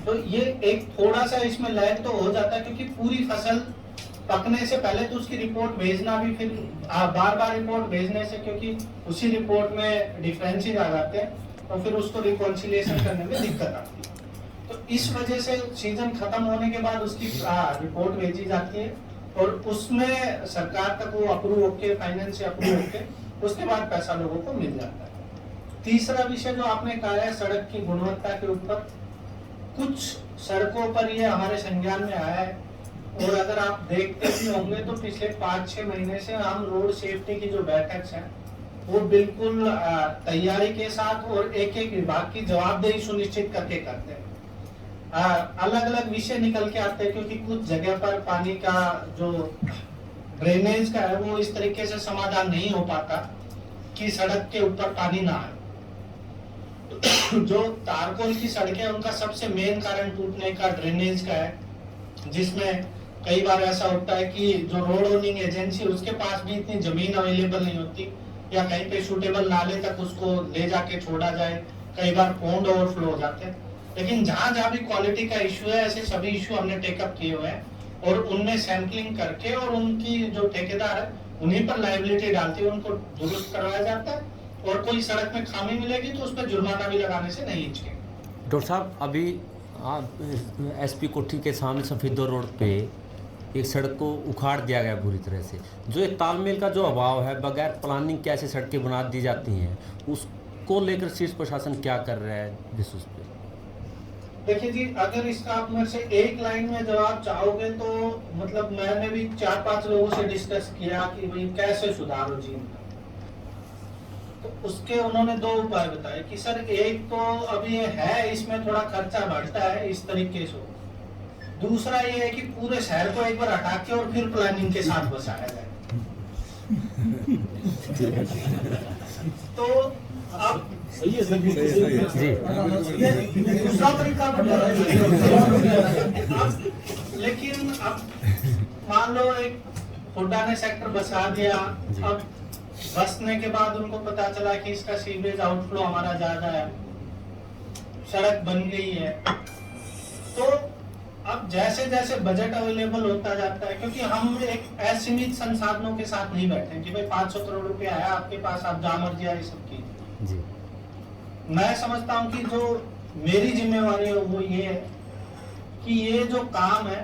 तो ये एक थोड़ा सा इसमें लैग तो हो जाता है, क्योंकि पूरी फसल पकने से पहले तो उसकी रिपोर्ट भेजना भी, फिर बार बार रिपोर्ट भेजने से, क्योंकि उसी रिपोर्ट में डिफरेंसेस आ जाते हैं और फिर उसको रिकॉन्सिलिएशन करने में दिक्कत आती है। तो इस वजह से सीजन खत्म होने के बाद उसकी रिपोर्ट भेजी जाती है और उसमें सरकार तक वो अप्रूव होके, फाइनेंस से अप्रूव होके, उसके बाद पैसा लोगों को मिल जाता है। तीसरा विषय जो आपने कहा है सड़क की गुणवत्ता के ऊपर, कुछ सड़कों पर ये हमारे संज्ञान में आया है और अगर आप देखते भी होंगे तो पिछले 5-6 महीने से हम रोड सेफ्टी की जो बैठक है वो बिल्कुल तैयारी के साथ और एक एक विभाग की जवाबदेही सुनिश्चित करके करते हैं। अलग अलग विषय निकल के आते हैं, क्योंकि कुछ जगह पर पानी का जो ड्रेनेज का है वो इस तरीके से समाधान नहीं हो पाता कि सड़क के ऊपर पानी ना आए। जो तारकोल की सड़कें उनका सबसे मेन कारण टूटने का ड्रेनेज का है, जिसमें कई बार ऐसा होता है कि जो रोड ओनिंग एजेंसी उसके पास भी इतनी जमीन अवेलेबल नहीं होती, या कहीं पे सूटेबल नाले तक उसको ले जाके छोड़ा जाए, कई बार पॉन्ड ओवरफ्लो हो जाते हैं। लेकिन जहां जहां भी क्वालिटी का इशू है, ऐसे सभी इशू हमने टेकअप किए हुए हैं और उनमें सैंपलिंग करके और उनकी जो ठेकेदार है उन्हीं पर लायबिलिटी डालती है, उनको दुरुस्त करवाया जाता है और कोई सड़क में खामी मिलेगी तो उस पर जुर्माना भी लगाने से नहीं हिचकेंगे। डॉक्टर साहब, अभी एसपी कोठी के सामने सफेदो रोड पे एक सड़क को उखाड़ दिया गया पूरी तरह से। जो एक तालमेल का जो अभाव है, बगैर प्लानिंग कैसे सड़कें बना दी जाती हैं, उसको लेकर शीर्ष प्रशासन क्या कर रहा है विशेष पे? देखिए जी, अगर इसका आप मेरे से एक लाइन में जवाब चाहोगे तो मतलब मैंने भी 4-5 लोगों से डिस्कस किया कि भाई कैसे सुधारो जी, तो उसके उन्होंने 2 उपाय बताए कि सर एक तो अभी ये है, इसमें थोड़ा खर्चा बढ़ता है इस तरीके से। दूसरा ये है कि पूरे शहर को एक बार हटा के और फिर प्लानिंग के साथ बसाया जाए। तो अब जी दूसरा तरीका लेकिन अब मान लो एक हुड्डा ने सेक्टर बसा दिया, अब बसने के बाद उनको पता चला कि इसका सीवेज आउटफ्लो हमारा ज्यादा है, सड़क बन गई है, तो अब जैसे जैसे बजट अवेलेबल होता जाता है, क्योंकि हम एक असीमित संसाधनों के साथ नहीं बैठे कि भाई 500 करोड़ रुपए आया आपके पास, आप जहां मर्जी आए सब कीजिए। मैं समझता हूं कि जो मेरी जिम्मेवारी है वो ये है कि ये जो काम है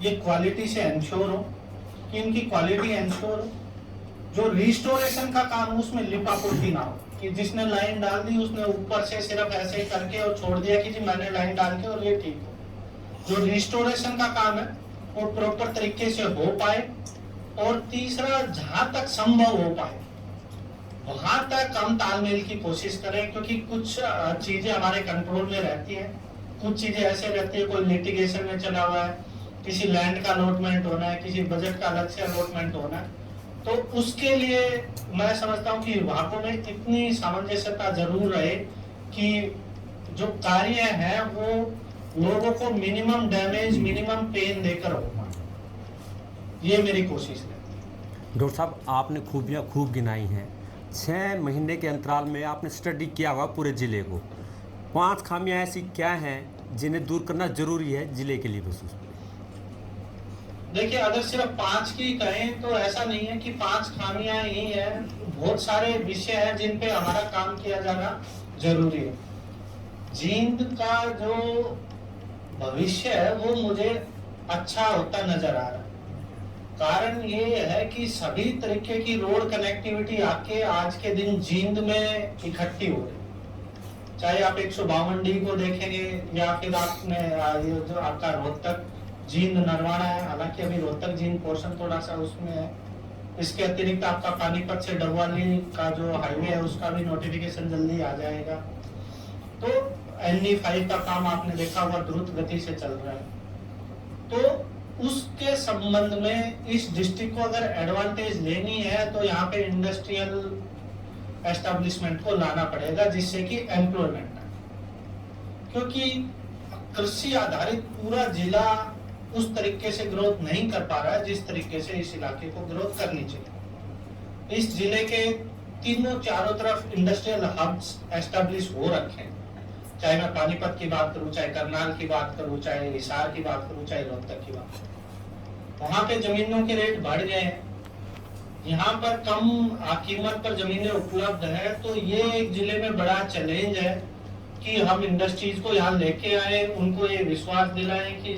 ये क्वालिटी से इंश्योर हो, कि इनकी क्वालिटी इंश्योर हो। जो रिस्टोरेशन का काम उसमें लिपापोती ना हो कि जिसने लाइन डाल दी उसने ऊपर से सिर्फ ऐसे करके और छोड़ दिया कि जी मैंने लाइन डाल के और ये ठीक है। जो रिस्टोरेशन का काम है वो प्रॉपर तरीके से हो पाए, और तीसरा जहां तक संभव हो पाए वहां तक हम तालमेल की कोशिश करें, क्योंकि कुछ चीजें हमारे कंट्रोल में रहती हैं, कुछ चीजें ऐसे रहती है, कोई लिटिगेशन में चला हुआ है, किसी लैंड का अलॉटमेंट होना है, किसी बजट का अलग से अलॉटमेंट होना है, तो उसके लिए मैं समझता हूँ कि विभागों में इतनी सामंजस्यता जरूर रहे कि जो कार्य है वो लोगों को मिनिमम डैमेज, मिनिमम पेन देकर हो। ये मेरी कोशिश है। डॉक्टर साहब, आपने खूबियाँ खूब गिनाई हैं। 6 महीने के अंतराल में आपने स्टडी किया हुआ पूरे ज़िले को। 5 खामियां ऐसी क्या हैं जिन्हें दूर करना जरूरी है ज़िले के लिए विशेष? देखिए, अगर सिर्फ 5 की कहें तो ऐसा नहीं है कि 5 खामियां ही हैं, बहुत सारे विषय हैं जिन पे हमारा काम किया जाना जरूरी है। जींद का जो भविष्य है वो मुझे अच्छा होता नजर आ रहा है। कारण ये है कि सभी तरीके की रोड कनेक्टिविटी आके आज के दिन जींद में इकट्ठी हो रही, चाहे आप 152D को देखेंगे या फिर आपने ये जो आपका रोहतक जींद नरवाड़ा है, हालांकि अभी रोहतक जींद पोर्शन थोड़ा सा उसमें है। इसके अतिरिक्त आपका पानीपत से डबवाली का जो हाईवे है उसका भी नोटिफिकेशन जल्दी आ जाएगा। तो NE5 का काम आपने देखा हुआ द्रुत गति से चल रहा है। तो उसके संबंध में इस डिस्ट्रिक्ट को अगर एडवांटेज लेनी है तो यहाँ पे इंडस्ट्रियल एस्टेब्लिशमेंट को लाना पड़ेगा, जिससे कि एम्प्लॉयमेंट है, क्योंकि कृषि आधारित पूरा जिला उस तरीके से ग्रोथ नहीं कर पा रहा है जिस तरीके से इस इलाके को ग्रोथ करनी चाहिए। इस जिले के तीनों चारों तरफ इंडस्ट्रियल हब्स एस्टेब्लिश हो रखे हैं, चाहे मैं पानीपत की बात करूं, चाहे करनाल की बात करूं, चाहे हिसार की बात करूं, चाहे रोहतक की बात करूं, वहां पे जमीनों के रेट बढ़ गए हैं। यहाँ पर कम कीमत पर जमीनें उपलब्ध है, तो ये एक जिले में बड़ा चैलेंज है कि हम इंडस्ट्रीज को यहाँ लेके आए, उनको ये विश्वास दिलाएं कि